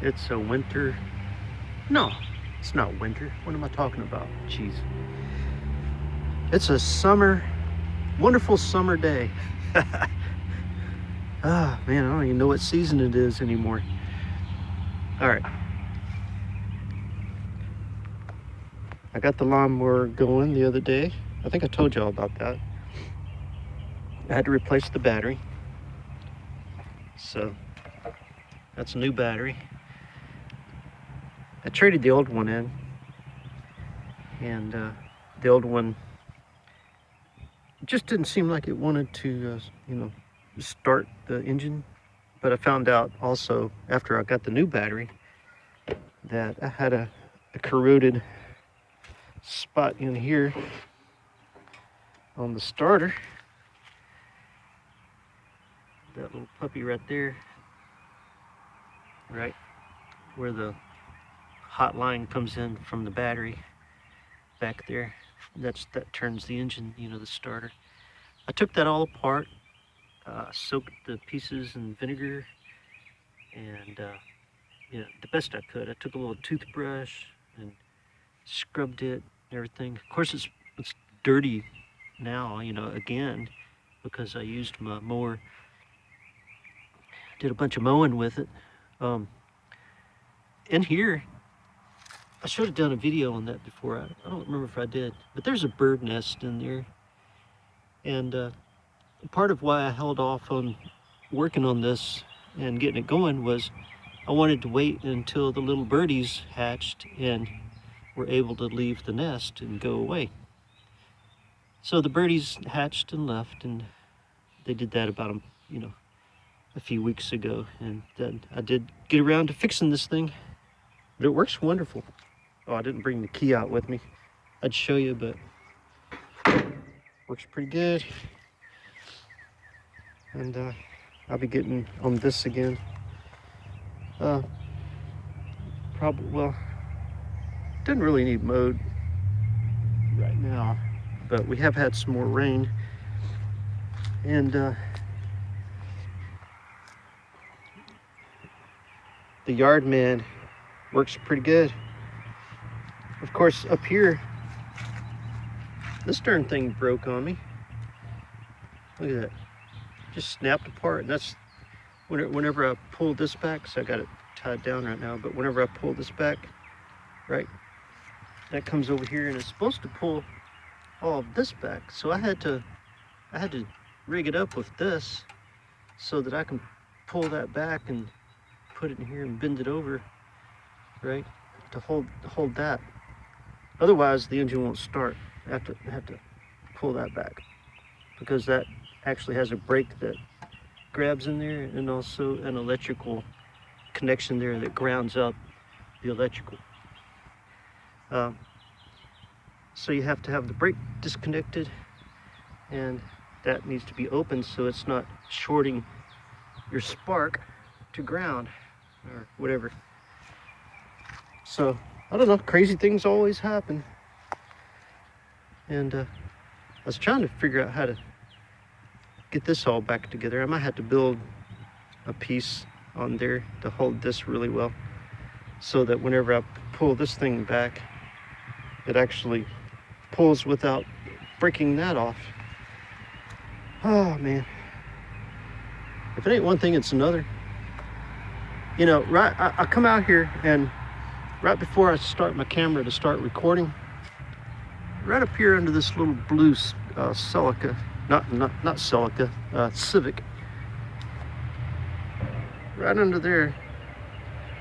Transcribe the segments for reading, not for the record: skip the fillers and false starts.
It's a winter. No, it's not winter. What am I talking about? Jeez. It's a summer, wonderful summer day. Ah, man, I don't even know what season it is anymore. All right. I got the lawnmower going the other day. I think I told y'all about that. I had to replace the battery. So that's a new battery. I traded the old one in, and the old one just didn't seem like it wanted to, start the engine. But I found out also after I got the new battery that I had a corroded spot in here on the starter. That little puppy right there, right where the hot line comes in from the battery back there. That turns the engine, the starter. I took that all apart, soaked the pieces in vinegar, and the best I could. I took a little toothbrush and scrubbed it and everything. Of course, it's dirty now, again, because I used my mower. Did a bunch of mowing with it. In here, I should have done a video on that before. I don't remember if I did, but there's a bird nest in there. And part of why I held off on working on this and getting it going was I wanted to wait until the little birdies hatched and were able to leave the nest and go away. So the birdies hatched and left, and they did that about a few weeks ago, and then I did get around to fixing this thing, but it works wonderful. Oh, I didn't bring the key out with me. I'd show you, but works pretty good. And I'll be getting on this again. Well, didn't really need mowed right now, but we have had some more rain, and the yard man works pretty good. Of course, up here, this darn thing broke on me. Look at that. Just snapped apart. And that's whenever I pull this back, so I got it tied down right now, but whenever I pull this back, right, that comes over here, and it's supposed to pull all of this back. So I had to rig it up with this so that I can pull that back and put it in here and bend it over, right, to hold that. Otherwise, the engine won't start. I have to pull that back because that actually has a brake that grabs in there, and also an electrical connection there that grounds out the electrical. So you have to have the brake disconnected, and that needs to be open so it's not shorting your spark to ground or whatever. So I don't know, crazy things always happen. And I was trying to figure out how to get this all back together. I might have to build a piece on there to hold this really well, so that whenever I pull this thing back, it actually pulls without breaking that off. Oh man, if it ain't one thing, it's another. Right, I come out here, and right before I start my camera to start recording, right up here under this little blue Celica, not Celica, Civic, right under there,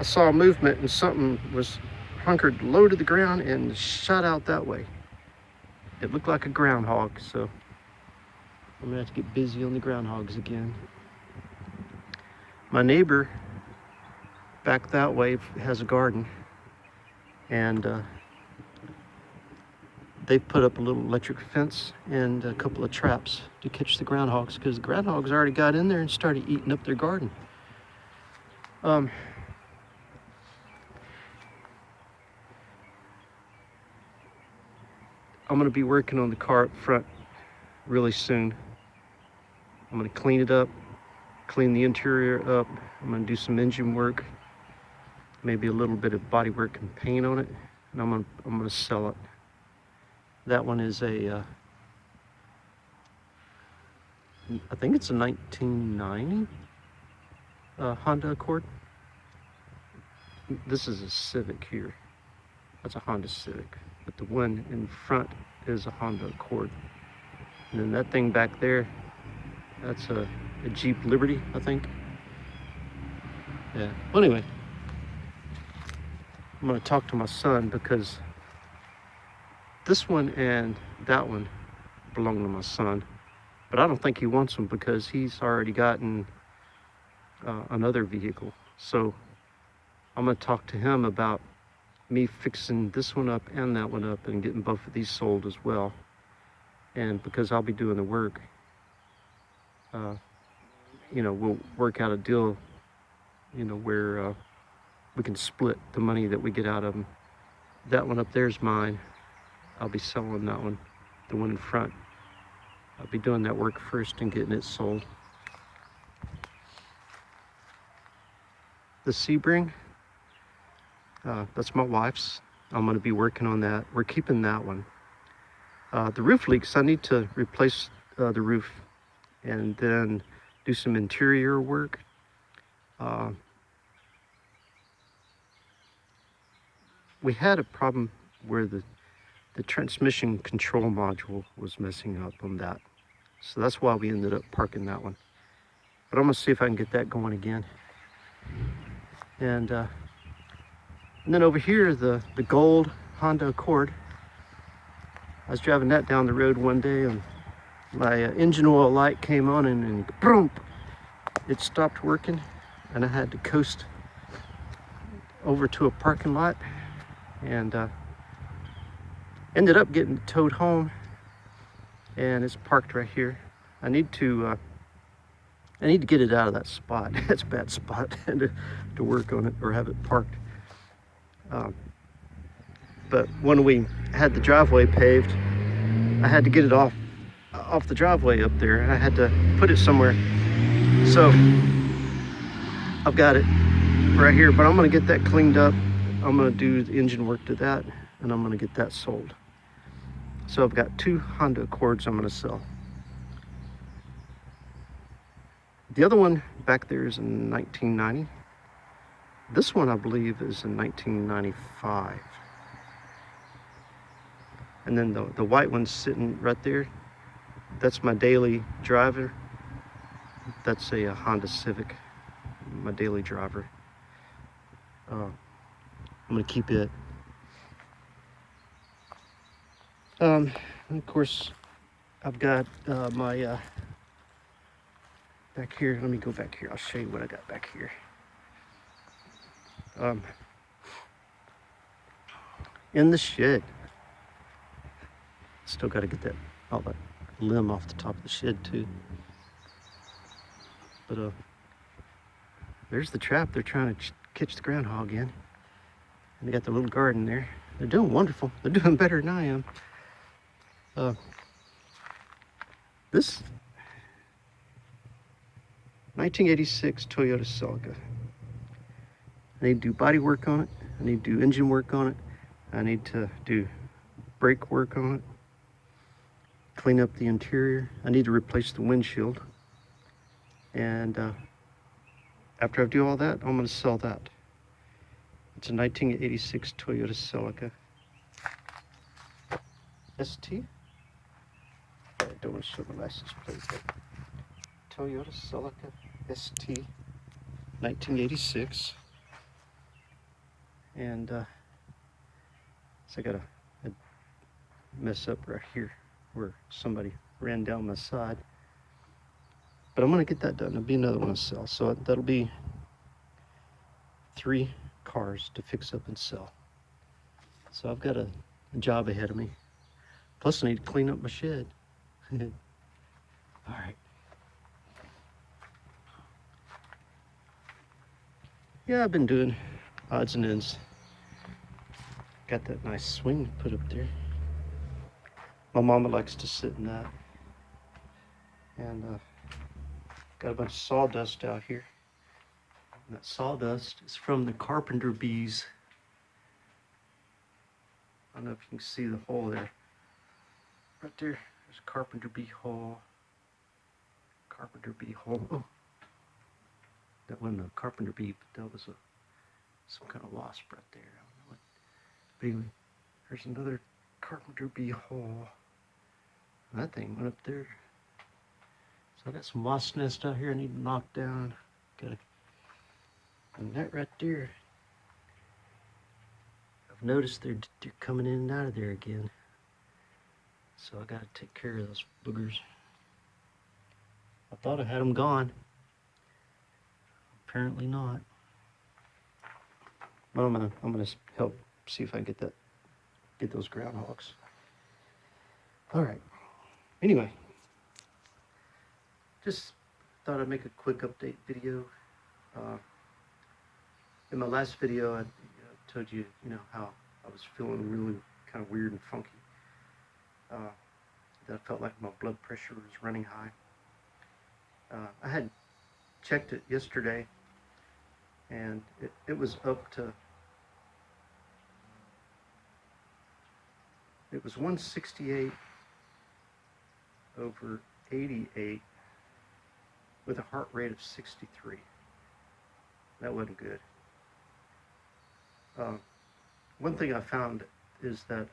I saw a movement, and something was hunkered low to the ground and shot out that way. It looked like a groundhog, so I'm gonna have to get busy on the groundhogs again. My neighbor back that way has a garden, and they've put up a little electric fence and a couple of traps to catch the groundhogs, because the groundhogs already got in there and started eating up their garden. I'm going to be working on the car up front really soon. I'm going to clean it up, clean the interior up. I'm going to do some engine work. maybe a little bit of bodywork and paint on it, and I'm gonna sell it. That one is a I think it's a 1990 Honda Accord. This is a Civic here. That's a Honda Civic, but the one in front is a Honda Accord. And then that thing back there, that's a Jeep Liberty, I think. Yeah. Well, anyway, I'm gonna talk to my son because this one and that one belong to my son, but I don't think he wants them because he's already gotten another vehicle. So I'm gonna talk to him about me fixing this one up and that one up and getting both of these sold as well. And because I'll be doing the work, you know, we'll work out a deal, you know, where we can split the money that we get out of them. That one up there is mine. I'll be selling that one. The one in front, I'll be doing that work first and getting it sold. The Sebring, that's my wife's. I'm gonna be working on that. We're keeping that one. The roof leaks, I need to replace the roof and then do some interior work. We had a problem where the transmission control module was messing up on that. So that's why we ended up parking that one. But I'm gonna see if I can get that going again. And then over here, the gold Honda Accord. I was driving that down the road one day and my engine oil light came on and boom, it stopped working and I had to coast over to a parking lot and ended up getting towed home, and it's parked right here. I need to get it out of that spot. That's a bad spot and to work on it or have it parked. But when we had the driveway paved, I had to get it off the driveway up there, and I had to put it somewhere. So I've got it right here, but I'm gonna get that cleaned up. I'm gonna do the engine work to that, and I'm gonna get that sold. So I've got 2 Honda Accords I'm gonna sell. The other one back there is in 1990. This one I believe is in 1995. And then the white one's sitting right there. That's my daily driver. That's a Honda Civic, my daily driver. I'm gonna keep it. And of course, I've got my back here. Let me go back here. I'll show you what I got back here. In the shed. Still got to get all that limb off the top of the shed too. But there's the trap. They're trying to catch the groundhog in, and they got the little garden there. They're doing wonderful. They're doing better than I am. This 1986 Toyota Celica. I need to do body work on it. I need to do engine work on it. I need to do brake work on it. Clean up the interior. I need to replace the windshield. And after I do all that, I'm going to sell that. It's a 1986 Toyota Celica ST. I don't want to show the license plate there. Toyota Celica ST 1986. And so I got a mess up right here where somebody ran down my side. But I'm gonna get that done. There'll be another one to sell. So that'll be 3 cars to fix up and sell. So I've got a job ahead of me. Plus I need to clean up my shed. All right. Yeah, I've been doing odds and ends. Got that nice swing put up there. My mama likes to sit in that. And got a bunch of sawdust out here. And that sawdust is from the carpenter bees. I don't know if you can see the hole there. Right there, there's a carpenter bee hole. Carpenter bee hole. Oh, that wasn't a carpenter bee, but that was some kind of wasp right there. I don't know what. But anyway, there's another carpenter bee hole. That thing went up there. So I got some wasp nest out here I need to knock down. And that right there, I've noticed they're coming in and out of there again. So I gotta take care of those boogers. I thought I had them gone. Apparently not. But I'm gonna help see if I can get those groundhogs. All right. Anyway, just thought I'd make a quick update video. In my last video, I told you, how I was feeling really kind of weird and funky. That I felt like my blood pressure was running high. I had checked it yesterday, and it was up to, it was 168 over 88 with a heart rate of 63. That wasn't good. One thing I found is that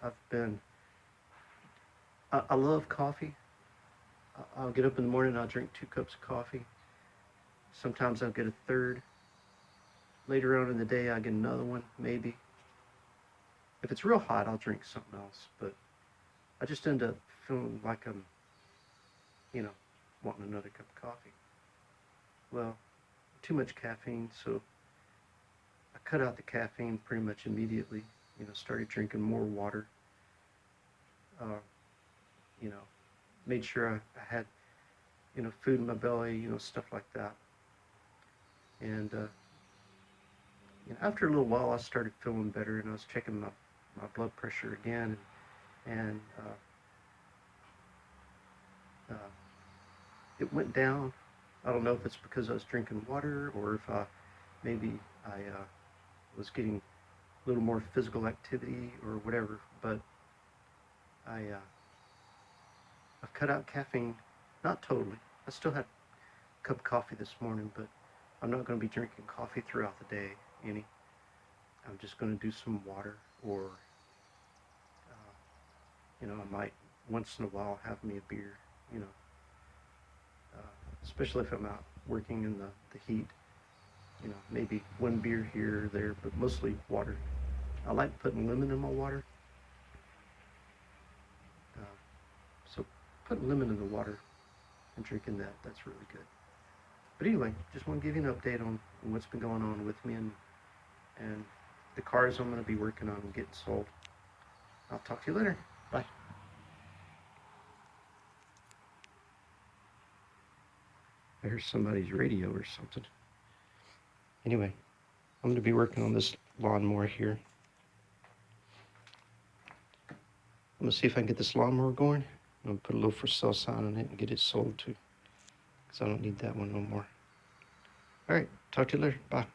I love coffee. I'll get up in the morning and I'll drink 2 cups of coffee. Sometimes I'll get a third. Later on in the day, I'll get another one, maybe. If it's real hot, I'll drink something else. But I just end up feeling like I'm, wanting another cup of coffee. Well, too much caffeine, so I cut out the caffeine pretty much immediately. Started drinking more water. Made sure I had, food in my belly, stuff like that. And after a little while, I started feeling better, and I was checking my blood pressure again, and it went down. I don't know if it's because I was drinking water or if maybe I was getting a little more physical activity or whatever, but I've cut out caffeine, not totally. I still had a cup of coffee this morning, but I'm not going to be drinking coffee throughout the day any. I'm just going to do some water, or I might once in a while have me a beer, especially if I'm out working in the heat. Maybe one beer here or there, but mostly water. I like putting lemon in my water. So putting lemon in the water and drinking that's really good. But anyway, just want to give you an update on what's been going on with me and the cars I'm going to be working on and getting sold. I'll talk to you later. Bye. I heard somebody's radio or something. Anyway, I'm going to be working on this lawnmower here. I'm going to see if I can get this lawnmower going. I'm going to put a little for sale sign on it and get it sold too, because I don't need that one no more. All right, talk to you later. Bye.